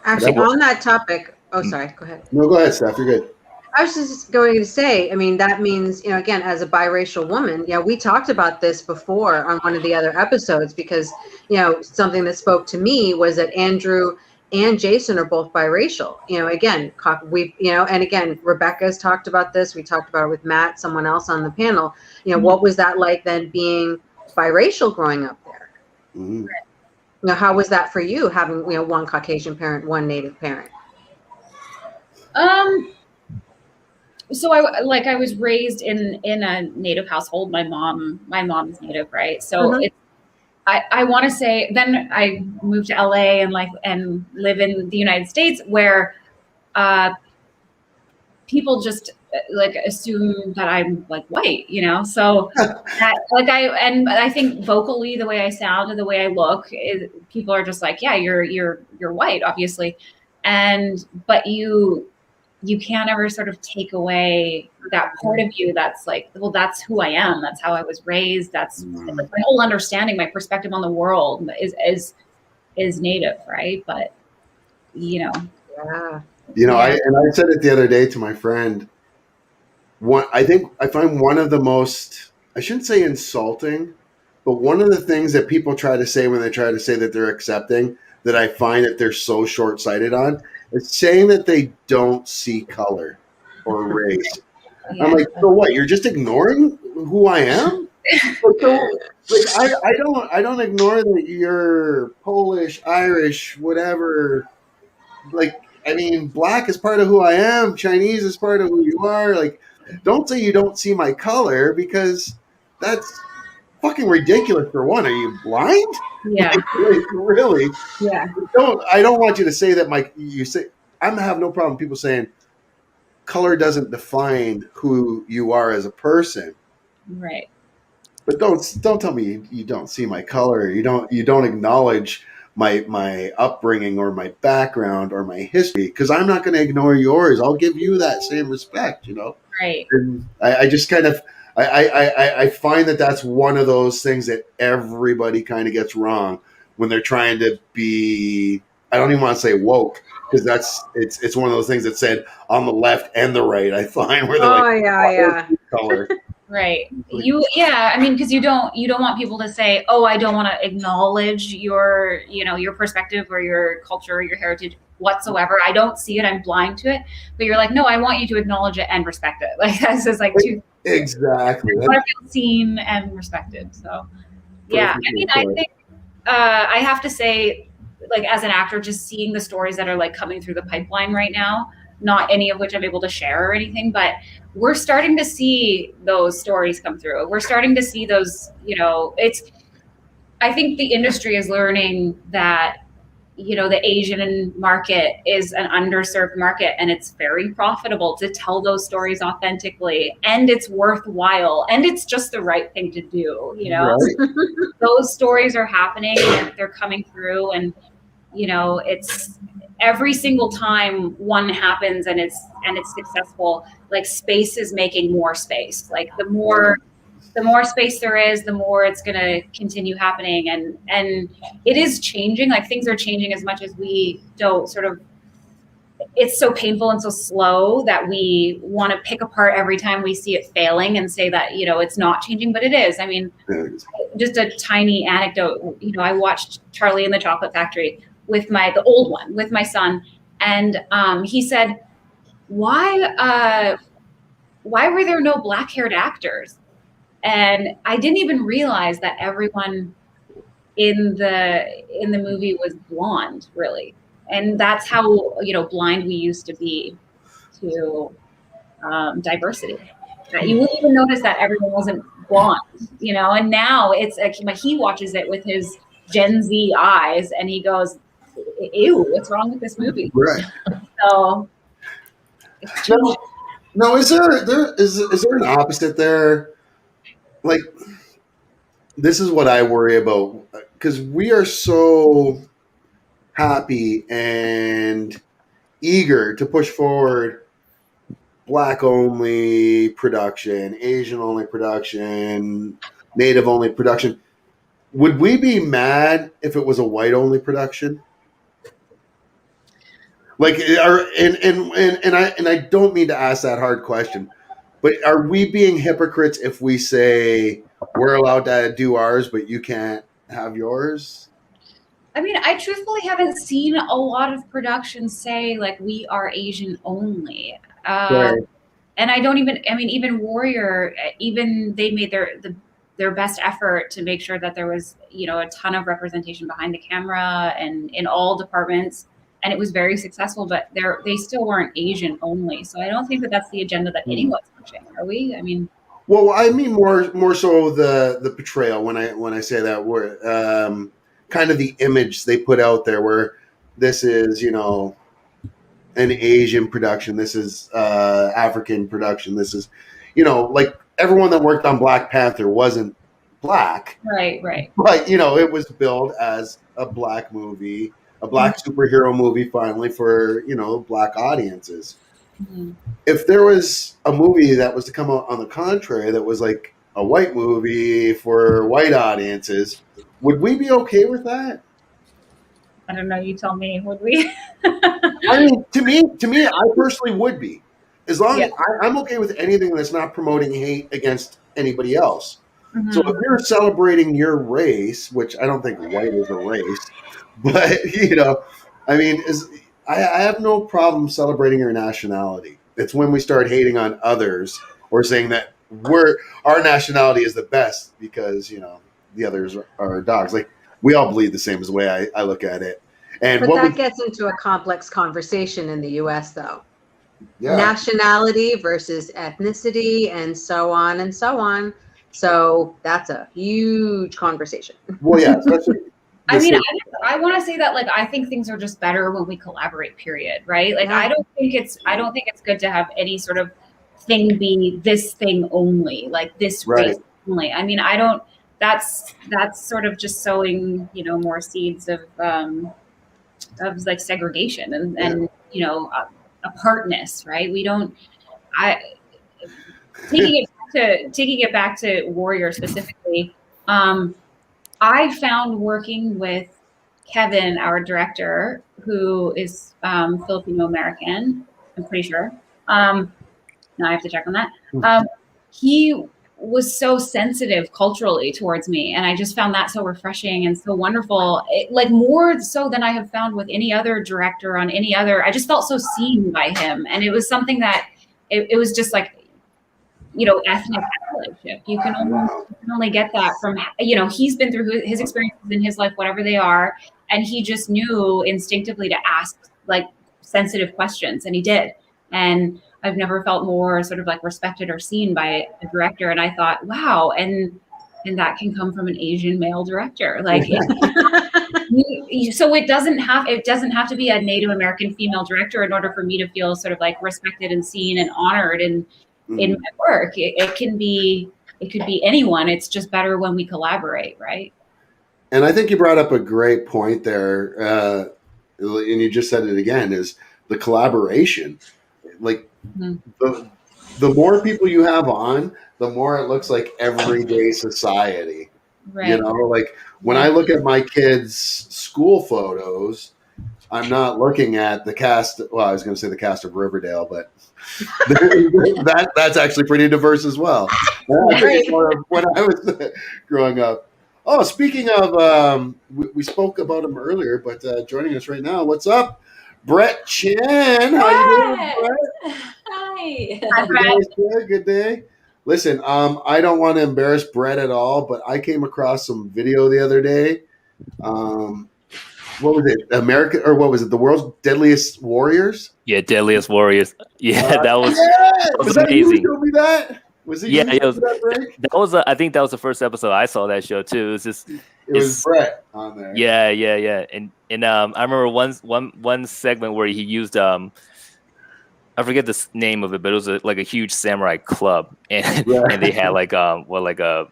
Actually, on that topic, sorry, go ahead. No, go ahead, Steph, you're good. I was just going to say, I mean, that means, you know, again, as a biracial woman, we talked about this before on one of the other episodes, because, you know, something that spoke to me was that Andrew and Jason are both biracial. You know, again, and again, Rebecca's talked about this. We talked about it with Matt, someone else on the panel. You know, what was that like then being biracial growing up there? You know, how was that for you, having, you know, one Caucasian parent, one Native parent? So I was raised in a Native household. My mom is Native, right? So I want to say, then I moved to LA and live in the United States, where people just like assume that I'm like white, you know. So that, like I think vocally, the way I sound and the way I look, people are just like, yeah, you're white, obviously, but you can't ever sort of take away that part of you that's like, well, that's who I am. That's how I was raised. That's like my whole understanding, my perspective on the world is Native, right? But you know, I said it the other day to my friend. I find one of the most, I shouldn't say insulting, but one of the things that people try to say when they try to say that they're accepting, that I find that they're so short-sighted on, is saying that they don't see color or race. I'm like, so what? You're just ignoring who I am? I don't ignore that you're Polish, Irish, whatever. Like, I mean, black is part of who I am. Chinese is part of who you are. Like, don't say you don't see my color, because that's fucking ridiculous. For one, are you blind? Yeah. Like, really? Yeah. I don't want you to say that I have no problem people saying color doesn't define who you are as a person. Right. But don't tell me you don't see my color. You don't acknowledge my upbringing or my background or my history, because I'm not going to ignore yours. I'll give you that same respect, you know? Right. And I just kind of, I find that that's one of those things that everybody kind of gets wrong when they're trying to be, I don't even want to say woke, because it's one of those things that said on the left and the right, I find, where they're color. Right. I mean, because you don't want people to say, oh, I don't want to acknowledge your perspective or your culture or your heritage whatsoever. I don't see it. I'm blind to it. But you're like, no, I want you to acknowledge it and respect it. Like, that's just like two. Exactly. I want to feel seen and respected. So, yeah. I mean, I think I have to say, like, as an actor, just seeing the stories that are like coming through the pipeline right now, not any of which I'm able to share or anything, but we're starting to see those stories come through. We're starting to see those, you know, I think the industry is learning that, you know, the Asian market is an underserved market, and it's very profitable to tell those stories authentically, and it's worthwhile, and it's just the right thing to do, you know. Right. Those stories are happening and they're coming through, and, you know, it's every single time one happens and it's successful, like space is making more space. Like the more the more space there is, the more it's going to continue happening. And it is changing. Like things are changing as much as we don't sort of, it's so painful and so slow that we want to pick apart every time we see it failing and say that, you know, it's not changing, but it is. I mean, just a tiny anecdote, you know, I watched Charlie and the Chocolate Factory with the old one, with my son. And he said, why were there no black-haired actors? And I didn't even realize that everyone in the movie was blonde, really. And that's how, you know, blind we used to be to diversity. You wouldn't even notice that everyone wasn't blonde, you know. And now it's like he watches it with his Gen Z eyes, and he goes, "Ew, what's wrong with this movie?" Right. So, no, is there an opposite there? Like, this is what I worry about, because we are so happy and eager to push forward Black only production, Asian only production, Native only production. Would we be mad if it was a white only production? Like, and I don't mean to ask that hard question, but are we being hypocrites if we say we're allowed to do ours, but you can't have yours? I mean, I truthfully haven't seen a lot of productions say like we are Asian only. Right. And I don't even, I mean, even Warrior, even they made their best effort to make sure that there was, you know, a ton of representation behind the camera and in all departments. And it was very successful, but they still weren't Asian only. So I don't think that that's the agenda that anyone's pushing. Are we? I mean, well, I mean more so the portrayal when I say that word, kind of the image they put out there, where this is, you know, an Asian production, this is African production, this is, you know, like everyone that worked on Black Panther wasn't Black, right, but you know, it was billed as a Black movie, a Black superhero movie, finally, for, you know, Black audiences. Mm-hmm. If there was a movie that was to come out on the contrary, that was like a white movie for white audiences, would we be okay with that? I don't know. You tell me. Would we? I mean, to me, I personally would be, as long as I'm okay with anything that's not promoting hate against anybody else. Mm-hmm. So if you're celebrating your race, which I don't think white is a race, but you know, I mean, I have no problem celebrating your nationality. It's when we start hating on others or saying that our nationality is the best because, you know, the others are dogs. Like, we all bleed the same as the way I look at it. But that gets into a complex conversation in the U.S., though. Yeah. Nationality versus ethnicity and so on and so on. So that's a huge conversation. Well, yeah. I mean, I want to say that, like, I think things are just better when we collaborate, period. Right? Like, yeah. I don't think it's good to have any sort of thing be this thing only, like this race only. I mean, I don't. That's sort of just sowing, you know, more seeds of like segregation and you know, apartness, right? We don't. Taking it back to Warrior specifically. I found working with Kevin, our director, who is Filipino American, I'm pretty sure. Now I have to check on that. He was so sensitive culturally towards me, and I just found that so refreshing and so wonderful. Like, more so than I have found with any other director on any other. I just felt so seen by him, and it was something that it was just like, you know, ethnic allyship. You can only get that from, you know, he's been through his experiences in his life, whatever they are, and he just knew instinctively to ask like sensitive questions, and he did. And I've never felt more sort of like respected or seen by a director. And I thought, wow, and that can come from an Asian male director. Like, so it doesn't have to be a Native American female director in order for me to feel sort of like respected and seen and honored in my work. It could be anyone. It's just better when we collaborate, right? And I think you brought up a great point there, and you just said it again, is the collaboration. Like, the more people you have on, the more it looks like everyday society. Right. You know, like when I look at my kids' school photos, I'm not looking at the cast. Well, I was going to say the cast of Riverdale, but that's actually pretty diverse as well. Right. When I was growing up. Oh, speaking of, we spoke about him earlier, but joining us right now, what's up, Brett Chen? How you doing, Brett? Hi. Hi, Brett. Good day. Listen, I don't want to embarrass Brett at all, but I came across some video the other day. What was it? America, or what was it? The world's deadliest warriors? Yeah, Deadliest Warriors. Yeah, that was Was that you who amazing. showed me that? Was it Yeah, you who it was. showed me that, Brett? That was. I think that was the first episode I saw that show too. It was just. It was It's- Brett on there. Yeah, and I remember one segment where he used I forget the name of it, but it was like a huge samurai club, and Yeah. and they had like a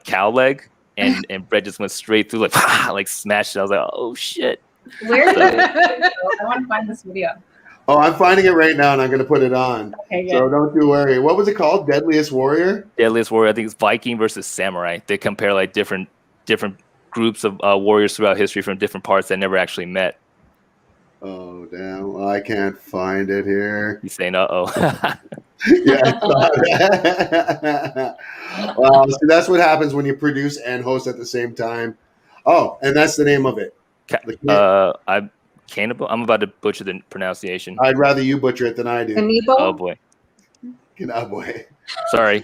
cow leg, and Brett just went straight through like smashed it. I was like, oh shit. Where is it? I want to find this video. Oh, I'm finding it right now, and I'm going to put it on. Okay, good. So don't you worry. What was it called? Deadliest Warrior? Deadliest Warrior. I think it's Viking versus Samurai. They compare like different groups of warriors throughout history from different parts that never actually met. Oh, damn. Well, I can't find it here. He's saying, "Uh oh." Yeah, I saw that. Well, see, that's what happens when you produce and host at the same time. Oh, and that's the name of it. I'm cannibal. I'm about to butcher the pronunciation. I'd rather you butcher it than I do. Cannibal? Oh boy, Oh, boy. sorry.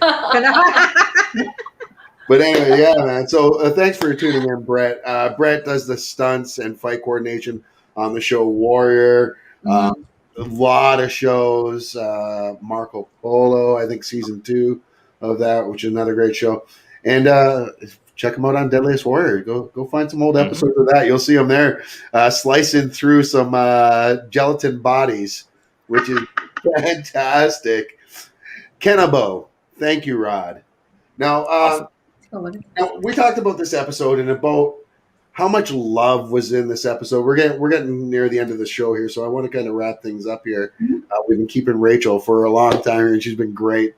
But anyway, yeah, man. So thanks for tuning in, Brett. Brett does the stunts and fight coordination on the show Warrior. A lot of shows. Marco Polo, I think season 2 of that, which is another great show. And check them out on Deadliest Warrior. Go find some old episodes of that. You'll see them there slicing through some gelatin bodies, which is fantastic. Kenabo. Thank you, Rod. Now, Awesome. now, we talked about this episode and about how much love was in this episode. We're getting near the end of the show here, so I want to kind of wrap things up here. We've been keeping Rachel for a long time here, and she's been great.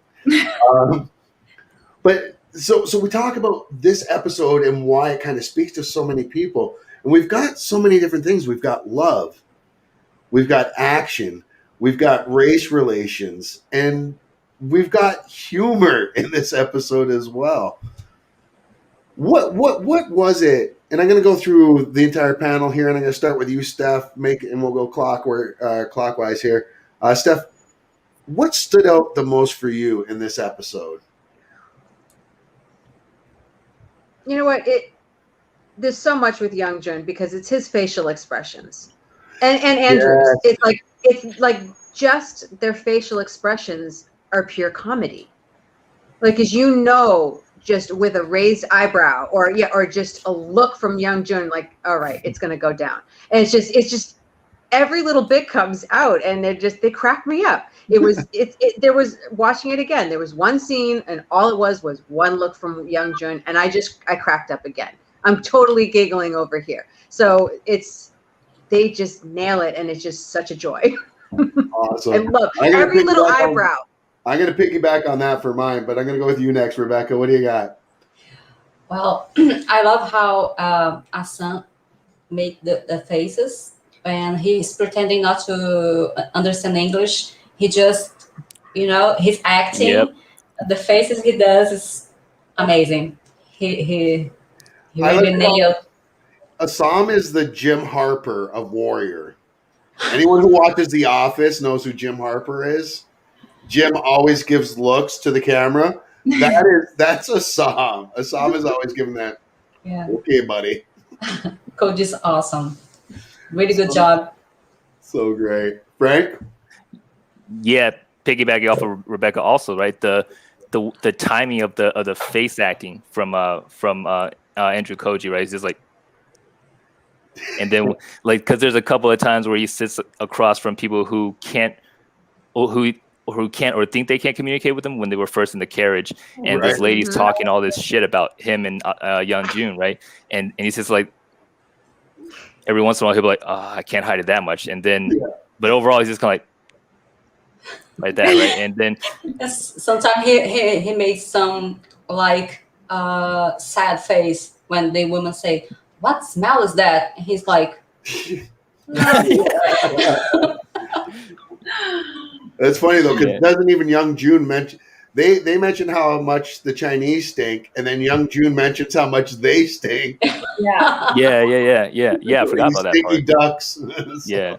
But so we talk about this episode and why it kind of speaks to so many people. And we've got so many different things. We've got love, we've got action, we've got race relations, and we've got humor in this episode as well. What was it? And I'm going to go through the entire panel here, and I'm going to start with you, Steph. And we'll go clockwise here. Steph, what stood out the most for you in this episode? You know what? There's so much with Young Jun because it's his facial expressions, and Andrew's. Yes. It's like just their facial expressions are pure comedy. Like, as you know, just with a raised eyebrow or just a look from Young Jun, like, all right, it's gonna go down. And it's just every little bit comes out, and they crack me up. There was, watching it again, there was one scene, and all it was one look from Young Jun, and I cracked up again. I'm totally giggling over here. So they just nail it, and it's just such a joy. Awesome. I love every little eyebrow. I'm going to piggyback on that for mine, but I'm going to go with you next, Rebecca. What do you got? Well, I love how Asan made the faces when he's pretending not to understand English. He just, he's acting. Yep. The faces he does is amazing. He really nailed. Assam is the Jim Harper of Warrior. Anyone who watches The Office knows who Jim Harper is. Jim always gives looks to the camera. That's Assam. Assam is always giving that. Yeah. Okay, buddy. Coach is awesome. Really good job. So great, Frank. Yeah, piggybacking off of Rebecca also, right? The timing of the face acting from Andrew Koji, right? It's just like, and then like, because there's a couple of times where he sits across from people who can't or think they can't communicate with him when they were first in the carriage, and this lady's talking all this shit about him and Young Jun, right? And he's just like, every once in a while he'll be like, oh, I can't hide it that much, and then but overall he's just kind of like, like that, right? And then sometimes he makes some like sad face when the woman say, "What smell is that?" And he's like, That's funny though, because Yeah. doesn't even Young June mention they mention how much the Chinese stink, and then Young June mentions how much they stink. Yeah. yeah. I forgot These about that stinky part. ducks. Yeah.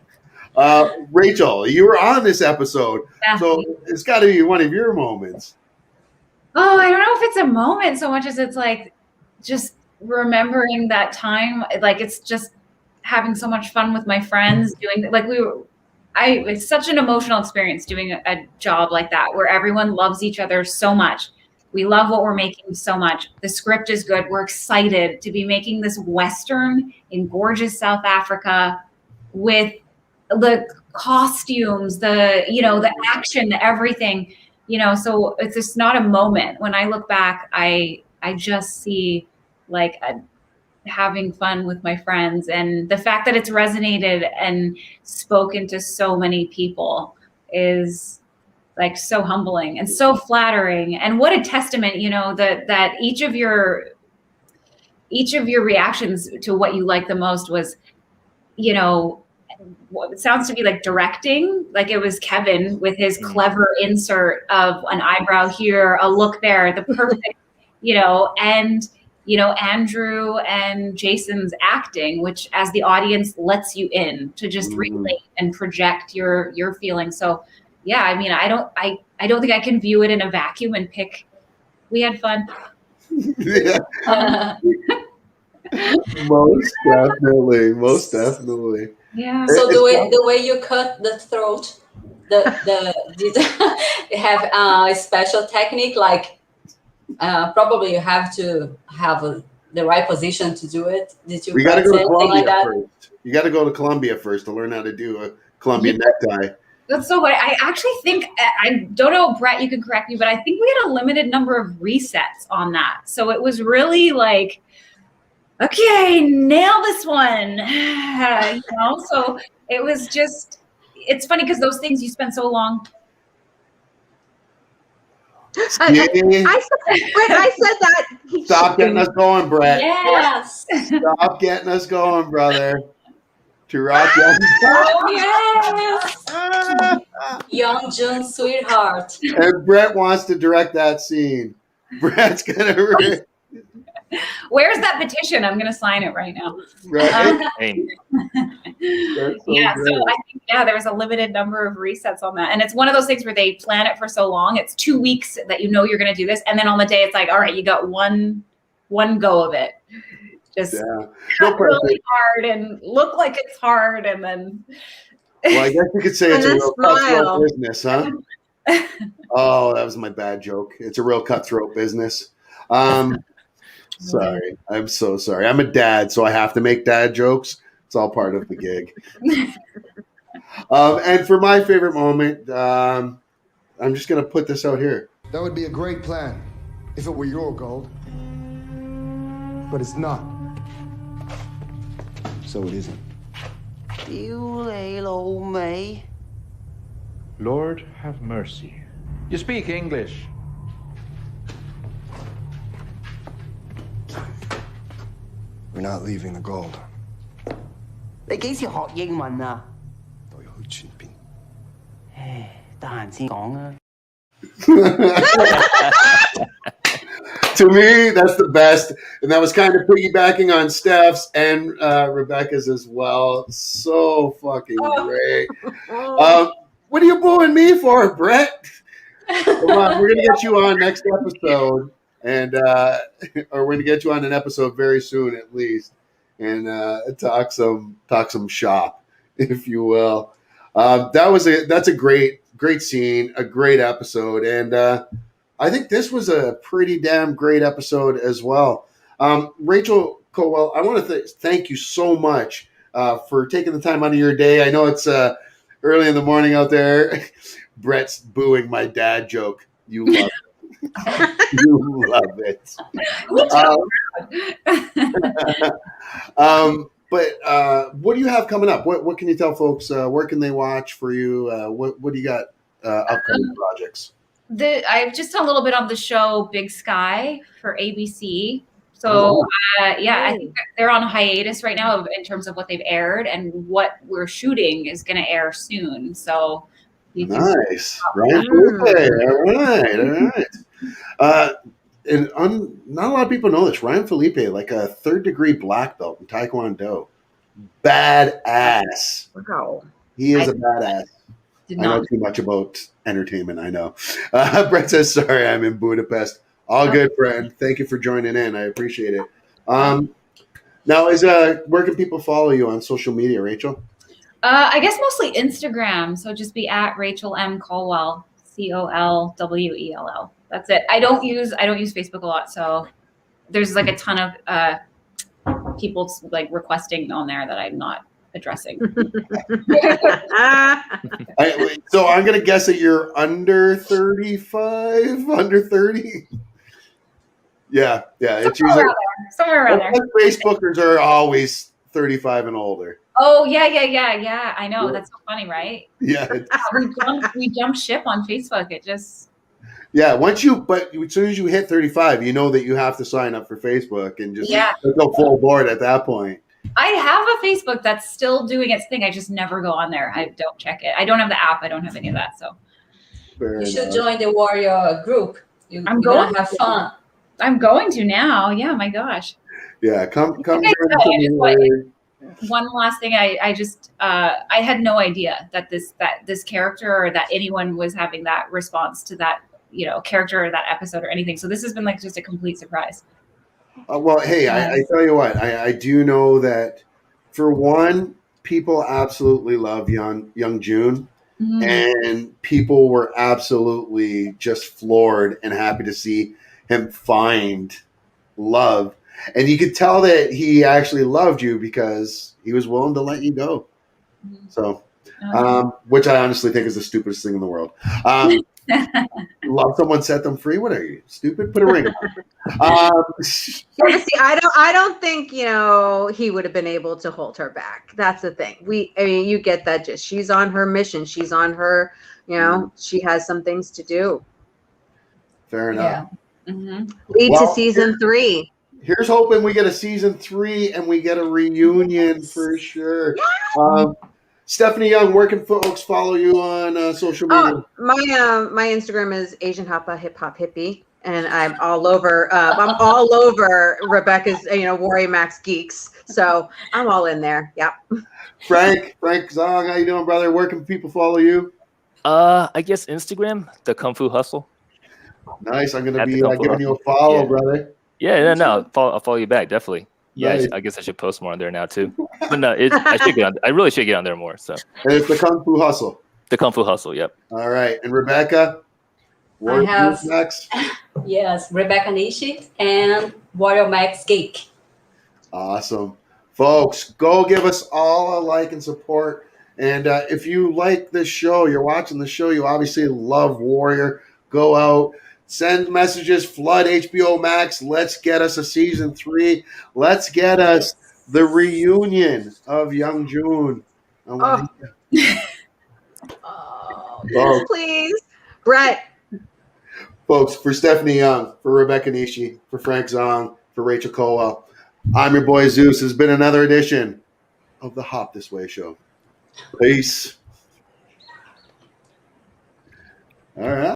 Rachel, you were on this episode, so it's got to be one of your moments. Oh, I don't know if it's a moment so much as it's like just remembering that time. Like it's just having so much fun with my friends doing like it's such an emotional experience doing a job like that where everyone loves each other so much. We love what we're making so much. The script is good. We're excited to be making this Western in gorgeous South Africa with the costumes, the action, everything, so it's just not a moment. When I look back, I just see like having fun with my friends, and the fact that it's resonated and spoken to so many people is like so humbling and so flattering. And what a testament, that each of your reactions to what you like the most was, it sounds to be like directing, like it was Kevin with his clever insert of an eyebrow here, a look there, the perfect, and Andrew and Jason's acting, which as the audience lets you in to just relate and project your feelings. So yeah, I mean, I don't think I can view it in a vacuum and pick. We had fun. Yeah. Most definitely. Yeah. So the way you cut the throat, did you have a special technique? Like probably you have to have the right position to do it. Did you? We got to go to Colombia like first. You got to go to Colombia first to learn how to do a Colombian necktie. That's so funny. I actually think, I don't know, Brett, you can correct me, but I think we had a limited number of resets on that. So it was really like, okay, nail this one. So it was just, it's funny because those things you spend so long. I said that. Stop getting us going, Brett. Yes. Stop getting us going, brother. To rock your Yes. Young June, sweetheart. And Brett wants to direct that scene. Brett's gonna. Where's that petition? I'm gonna sign it right now. Right. Yeah, so I think there was a limited number of resets on that, and it's one of those things where they plan it for so long. It's 2 weeks that you're gonna do this, and then on the day it's like, all right, you got one go of it. Just cut really hard and look like it's hard, and then. Well, I guess you could say it's a real cutthroat business, huh? Oh, that was my bad joke. It's a real cutthroat business. Sorry. I'm so sorry. I'm a dad, so I have to make dad jokes. It's all part of the gig. And for my favorite moment, I'm just going to put this out here. That would be a great plan if it were your gold. But it's not. So it isn't. Lord have mercy. You speak English. We're not leaving the gold. 你幾時學英文啊？都有去轉變。唉，得閒先講啊。To me, that's the best. And that was kind of piggybacking on Steph's and Rebecca's as well. So fucking great. What are you booing me for, Brett? Come on, we're going to get you on next episode. And or we're going to get you on an episode very soon at least. And talk some shop, if you will. That's a great scene, a great episode. And I think this was a pretty damn great episode as well. Rachel Colwell, I want to thank you so much for taking the time out of your day. I know it's early in the morning out there. Brett's booing my dad joke. You love it. You love it. But what do you have coming up? What can you tell folks? Where can they watch for you? What do you got upcoming projects? I've just done a little bit on the show Big Sky for ABC. So I think they're on hiatus right now in terms of what they've aired, and what we're shooting is going to air soon. So nice, right? All right. And not a lot of people know this. Ryan Felipe, like a 3rd-degree black belt in Taekwondo, badass. Wow, he is a badass. I know too much about entertainment. I know. Brett says, "Sorry, I'm in Budapest." All good, friend. Thank you for joining in. I appreciate it. Now, where can people follow you on social media, Rachel? I guess mostly Instagram. So just be at Rachel M. Colwell, Colwell. That's it. I don't use Facebook a lot. So there's like a ton of people like requesting on there that I'm not addressing. So I'm going to guess that you're under 35, under 30. Yeah. It's usually somewhere around there. Facebookers are always 35 and older. Oh yeah. I know. That's so funny, right? Yeah. We jumped ship on Facebook. It just. Yeah. But as soon as you hit 35, you know that you have to sign up for Facebook and just go full board at that point. I have a Facebook that's still doing its thing. I just never go on there. I don't check it. I don't have the app. I don't have any of that. So. You should join the Warrior group. I'm going to have fun. I'm going to now. Yeah, my gosh. Yeah, come. One last thing, I had no idea that this character or that anyone was having that response to that character or that episode or anything. So this has been like just a complete surprise. Well, hey, I tell you what, I do know that for one, people absolutely love young June. Mm-hmm. And people were absolutely just floored and happy to see him find love. And you could tell that he actually loved you because he was willing to let you go. So, which I honestly think is the stupidest thing in the world. Love someone, set them free. What are you, stupid? Put a ring on. See, I don't think he would have been able to hold her back. That's the thing. You get that gist. She's on her mission. She's on her. She has some things to do. Fair enough. Yeah. Mm-hmm. Lead to season 3. Here's hoping we get a season 3 and we get a reunion for sure. Yeah. Stephanie Young, where can folks follow you on social media? My Instagram is Asian Hoppa Hip Hop Hippie, and I'm all over. I'm all over Rebecca's Warrior Max Geeks, so I'm all in there. Yep. Frank Zong, how you doing, brother? Where can people follow you? I guess Instagram, the Kung Fu Hustle. Nice. I'm gonna be giving you a follow, brother. Yeah, no, I'll follow you back, definitely. Yeah, Nice. I guess I should post more on there now too. But no, I really should get on there more. So And it's the Kung Fu Hustle. the Kung Fu Hustle, yep. All right. And Rebecca? I have Max? Yes, Rebecca Nishi and Warrior Max Geek. Awesome. Folks, go give us all a like and support. And if you like this show, you're watching the show, you obviously love Warrior, go out, send messages, flood HBO Max. Let's get us a season 3. Let's get us the reunion of Young June. Please. Brett. Folks, for Stephanie Young, for Rebecca Nishi, for Frank Zong, for Rachel Colwell, I'm your boy Zeus. This has been another edition of the Hop This Wei Show. Peace. All right.